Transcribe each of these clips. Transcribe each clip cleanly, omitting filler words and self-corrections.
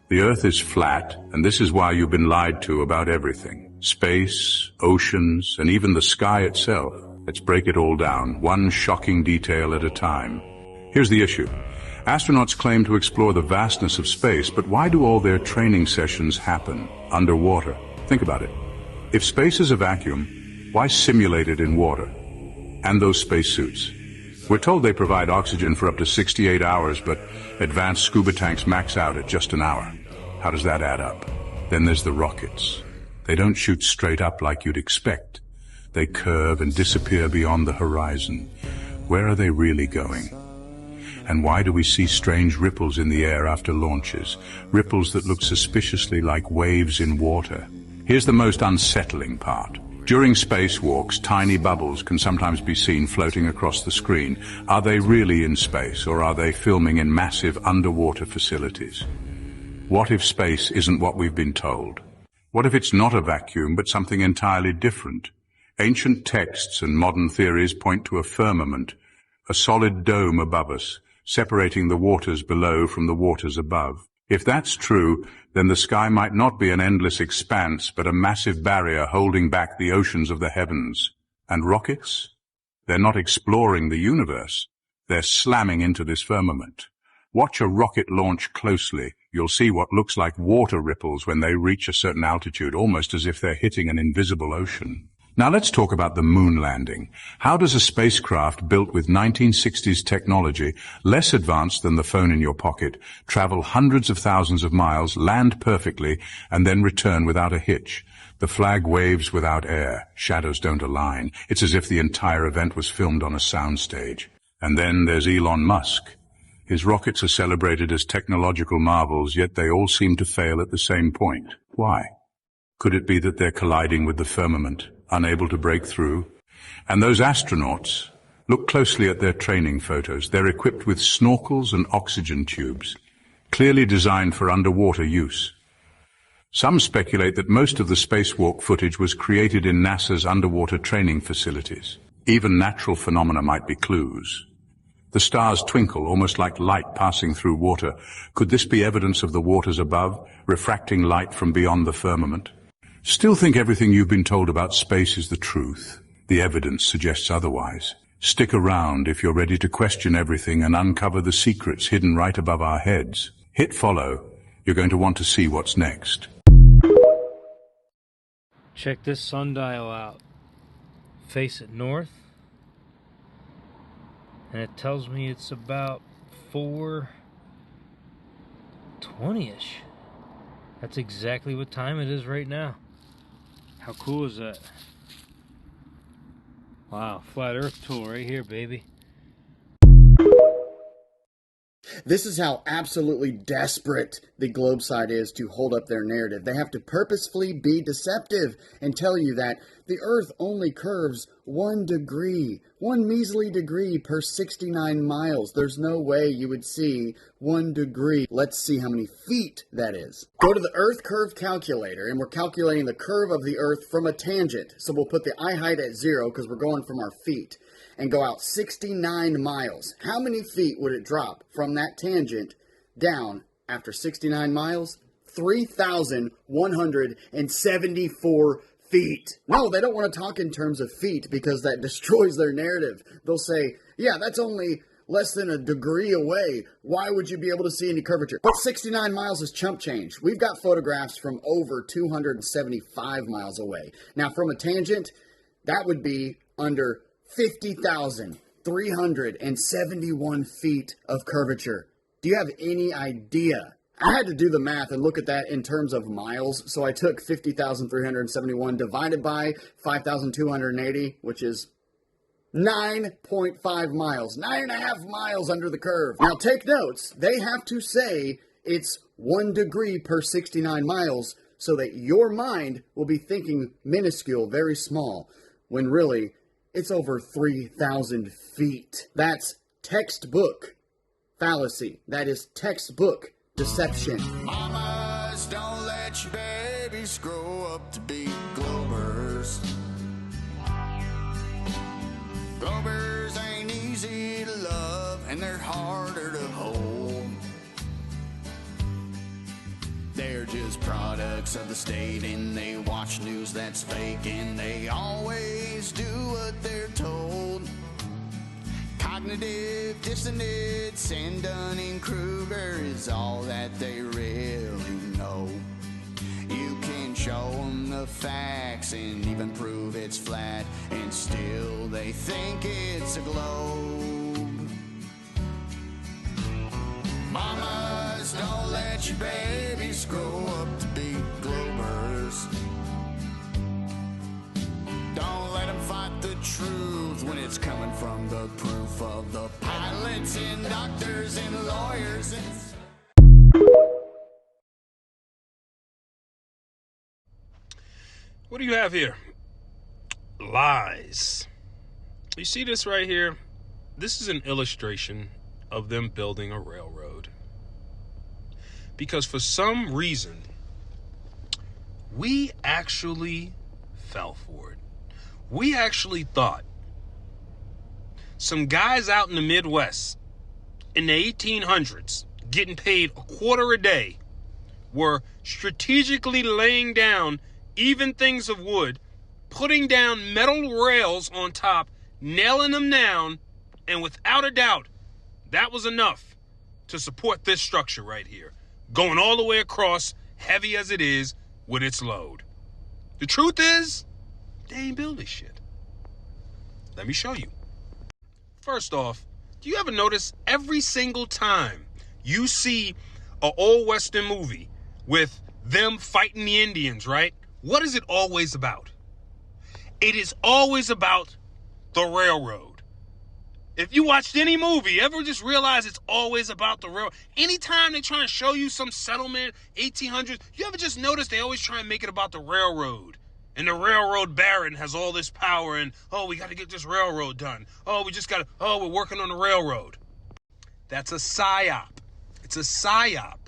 The Earth is flat, and this is why you've been lied to about everything. Space, oceans, and even the sky itself. Let's break it all down, one shocking detail at a time. Here's the issue. Astronauts claim to explore the vastness of space, but why do all their training sessions happen underwater? Think about it. If space is a vacuum, why simulate it in water? And those spacesuits. We're told they provide oxygen for up to 68 hours, but advanced scuba tanks max out at just an hour. How does that add up? Then there's the rockets. They don't shoot straight up like you'd expect. They curve and disappear beyond the horizon. Where are they really going? And why do we see strange ripples in the air after launches? Ripples that look suspiciously like waves in water. Here's the most unsettling part. During spacewalks, tiny bubbles can sometimes be seen floating across the screen. Are they really in space, or are they filming in massive underwater facilities? What if space isn't what we've been told? What if it's not a vacuum, but something entirely different? Ancient texts and modern theories point to a firmament, a solid dome above us, separating the waters below from the waters above. If that's true, then the sky might not be an endless expanse, but a massive barrier holding back the oceans of the heavens. And rockets? They're not exploring the universe. They're slamming into this firmament. Watch a rocket launch closely. You'll see what looks like water ripples when they reach a certain altitude, almost as if they're hitting an invisible ocean. Now let's talk about the moon landing. How does a spacecraft built with 1960s technology, less advanced than the phone in your pocket, travel hundreds of thousands of miles, land perfectly, and then return without a hitch? The flag waves without air. Shadows don't align. It's as if the entire event was filmed on a soundstage. And then there's Elon Musk. His rockets are celebrated as technological marvels, yet they all seem to fail at the same point. Why? Could it be that they're colliding with the firmament, unable to break through? And those astronauts, look closely at their training photos. They're equipped with snorkels and oxygen tubes, clearly designed for underwater use. Some speculate that most of the spacewalk footage was created in NASA's underwater training facilities. Even natural phenomena might be clues. The stars twinkle, almost like light passing through water. Could this be evidence of the waters above, refracting light from beyond the firmament? Still think everything you've been told about space is the truth? The evidence suggests otherwise. Stick around if you're ready to question everything and uncover the secrets hidden right above our heads. Hit follow. You're going to want to see what's next. Check this sundial out. Face it north, and it tells me it's about 4:20ish. That's exactly what time it is right now. How cool is that? Wow, flat earth tool right here, baby. This is how absolutely desperate the globe side is to hold up their narrative. They have to purposefully be deceptive and tell you that the Earth only curves 1 degree, 1 measly degree per 69 miles. There's no way you would see 1 degree. Let's see how many feet that is. Go to the Earth curve calculator, and we're calculating the curve of the Earth from a tangent. So we'll put the eye height at 0 because we're going from our feet, and go out 69 miles. How many feet would it drop from that tangent down after 69 miles? 3,174 feet. No, they don't want to talk in terms of feet because that destroys their narrative. They'll say, yeah, that's only less than a degree away. Why would you be able to see any curvature? But 69 miles is chump change. We've got photographs from over 275 miles away. Now, from a tangent, that would be under 50,371 feet of curvature. Do you have any idea? I had to do the math and look at that in terms of miles. So I took 50,371 divided by 5,280, which is 9.5 miles, 9.5 miles under the curve. Now take notes. They have to say it's 1 degree per 69 miles so that your mind will be thinking minuscule, very small, when really it's over 3,000 feet. That's textbook fallacy. That is textbook deception. Mamas, don't let your babies grow up to be Globers. Globers ain't easy to love, and they're harder to hold. products of the state, and they watch news that's fake, and they always do what they're told. Cognitive dissonance and Dunning-Kruger is all that they really know. You can show them the facts and even prove it's flat, and still they think it's a globe. Mamas, don't let your babies grow up to be globers. Don't let them fight the truth when it's coming from the proof of the pilots and doctors and lawyers and... What do you have here? Lies. You see this right here? This is an illustration of them building a railroad. Because for some reason, we actually fell for it. We actually thought some guys out in the Midwest in the 1800s getting paid $0.25 a day were strategically laying down even things of wood, putting down metal rails on top, nailing them down, and without a doubt, that was enough to support this structure right here, going all the way across, heavy as it is, with its load. The truth is, they ain't build this shit. Let me show you. First off, do you ever notice every single time you see an old Western movie with them fighting the Indians, right? What is it always about? It is always about the railroad. If you watched any movie, ever just realize it's always about the railroad? Anytime they try to show you some settlement, 1800s, you ever just notice they always try and make it about the railroad? And the railroad baron has all this power, and, oh, we got to get this railroad done. Oh, we're working on the railroad. That's a psyop. It's a psyop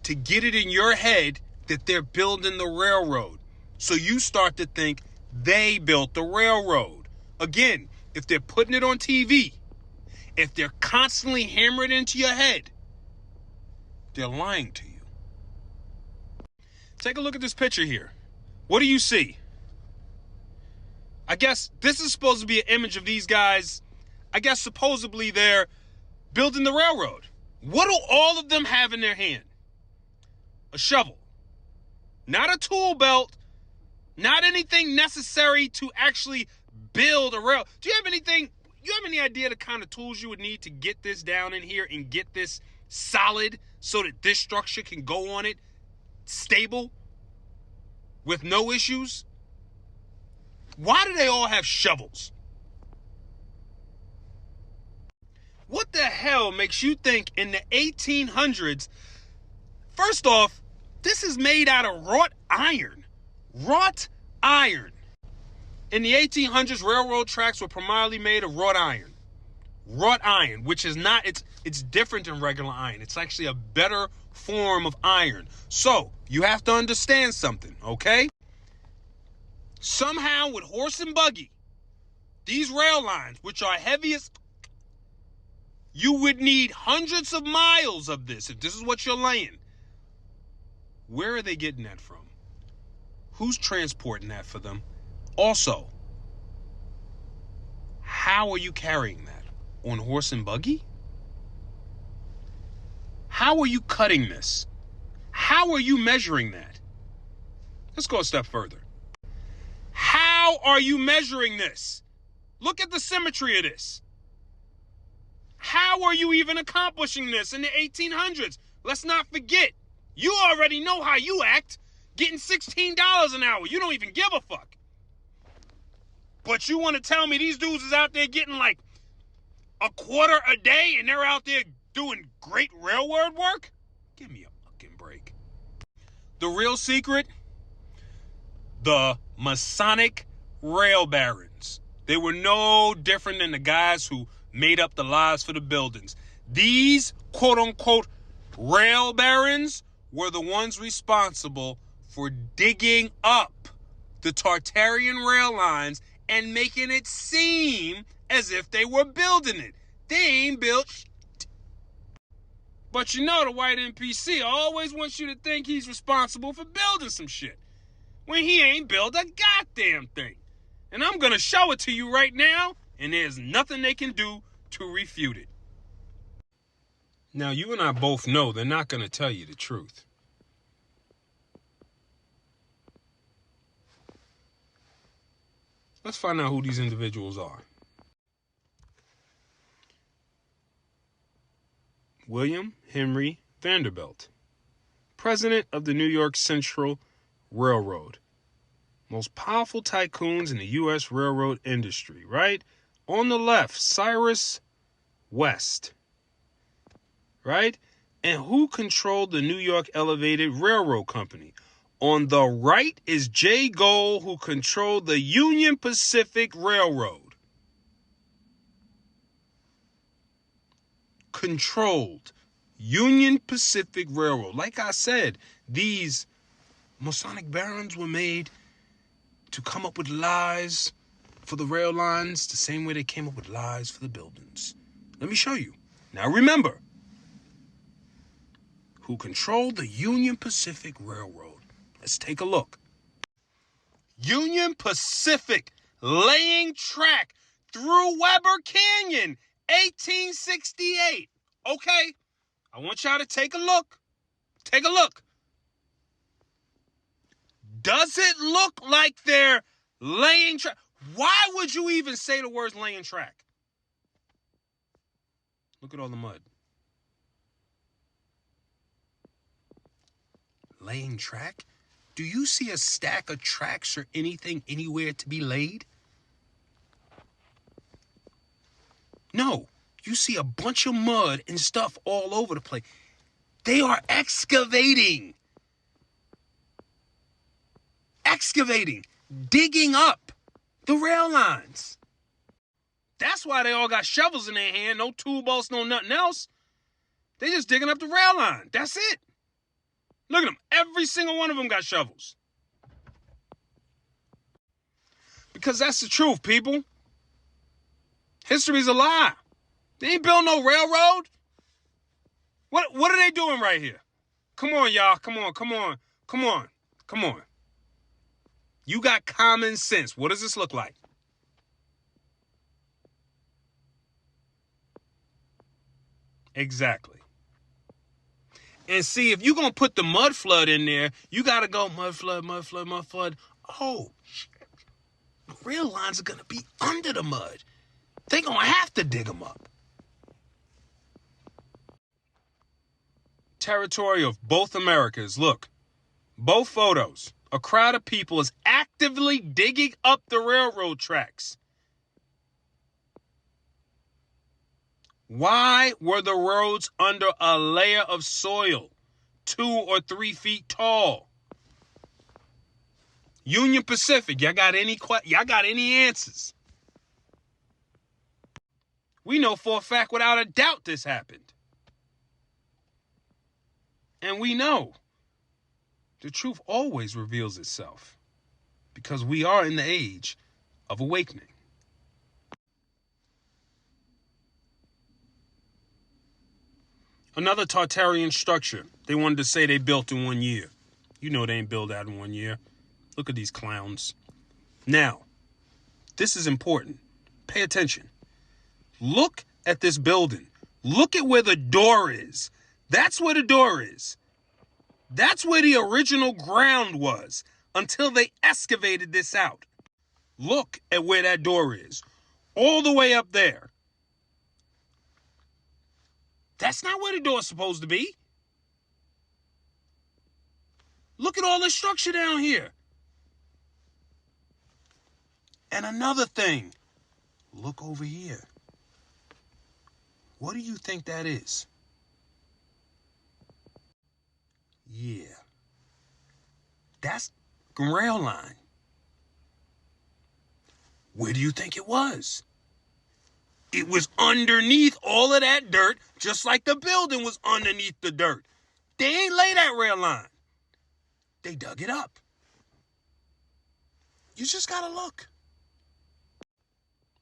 to get it in your head that they're building the railroad. So you start to think they built the railroad. Again, if they're putting it on TV, if they're constantly hammering it into your head, they're lying to you. Take a look at this picture here. What do you see? I guess this is supposed to be an image of these guys. I guess supposedly they're building the railroad. What do all of them have in their hand? A shovel. Not a tool belt, not anything necessary to actually build a rail. Do you have any idea the kind of tools you would need to get this down in here and get this solid so that this structure can go on it stable with no issues? Why do they all have shovels? What the hell makes you think in the 1800s, first off, this is made out of wrought iron. Wrought iron. In the 1800s, railroad tracks were primarily made of wrought iron. Wrought iron, which is not, it's different than regular iron. It's actually a better form of iron. So, you have to understand something, okay? Somehow, with horse and buggy, these rail lines, which are heavy as... You would need hundreds of miles of this if this is what you're laying. Where are they getting that from? Who's transporting that for them? Also, how are you carrying that? On horse and buggy? How are you cutting this? How are you measuring that? Let's go a step further. How are you measuring this? Look at the symmetry of this. How are you even accomplishing this in the 1800s? Let's not forget, you already know how you act. Getting $16 an hour. You don't even give a fuck. But you want to tell me these dudes is out there getting like $0.25 a day and they're out there doing great railroad work? Give me a fucking break. The real secret? The Masonic rail barons. They were no different than the guys who made up the lies for the buildings. These quote-unquote rail barons were the ones responsible for digging up the Tartarian rail lines and making it seem as if they were building it. They ain't built shit. But you know the white NPC always wants you to think he's responsible for building some shit, when he ain't built a goddamn thing. And I'm gonna show it to you right now, and there's nothing they can do to refute it. Now, you and I both know they're not gonna tell you the truth. Let's find out who these individuals are. William Henry Vanderbilt, president of the New York Central Railroad. Most powerful tycoons in the U.S. railroad industry, right? On the left, Cyrus West, right? And who controlled the New York Elevated Railroad Company? On the right is Jay Gould, who controlled the Union Pacific Railroad. Controlled Union Pacific Railroad. Like I said, these Masonic barons were made to come up with lies for the rail lines the same way they came up with lies for the buildings. Let me show you. Now remember, who controlled the Union Pacific Railroad. Let's take a look. Union Pacific laying track through Weber Canyon, 1868. Okay, I want y'all to take a look. Take a look. Does it look like they're laying track? Why would you even say the words laying track? Look at all the mud. Laying track? Do you see a stack of tracks or anything anywhere to be laid? No, you see a bunch of mud and stuff all over the place. They are excavating. Digging up the rail lines. That's why they all got shovels in their hand, no tool bolts, no nothing else. They just digging up the rail line. That's it. Look at them. Every single one of them got shovels. Because that's the truth, people. History's a lie. They ain't built no railroad. What are they doing right here? Come on, y'all. Come on. You got common sense. What does this look like? Exactly. And see, if you're going to put the mud flood in there, you got to go mud flood. Oh, shit. The rail lines are going to be under the mud. They're going to have to dig them up. Territory of both Americas. Look, both photos. A crowd of people is actively digging up the railroad tracks. Why were the roads under a layer of soil 2 or 3 feet tall? Union Pacific, y'all got any answers? We know for a fact, without a doubt, this happened. And we know the truth always reveals itself because we are in the age of awakening. Another Tartarian structure they wanted to say they built in 1 year. You know they ain't built that in 1 year. Look at these clowns. Now, this is important. Pay attention. Look at this building. Look at where the door is. That's where the door is. That's where the original ground was until they excavated this out. Look at where that door is. All the way up there. That's not where the door's supposed to be. Look at all the structure down here. And another thing. Look over here. What do you think that is? Yeah. That's the rail line. Where do you think it was? It was underneath all of that dirt, just like the building was underneath the dirt. They ain't lay that rail line. They dug it up. You just gotta look.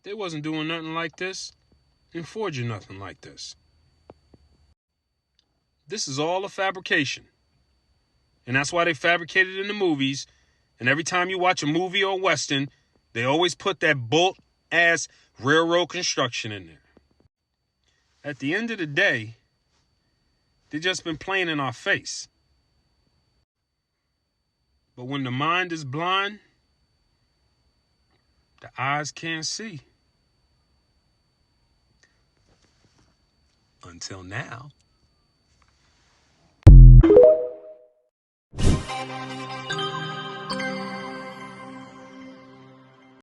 They wasn't doing nothing like this and forging nothing like this. This is all a fabrication. And that's why they fabricate it in the movies. And every time you watch a movie or a Western, they always put that bolt-ass railroad construction in there. At the end of the day, they've just been playing in our face. But when the mind is blind, the eyes can't see. Until now.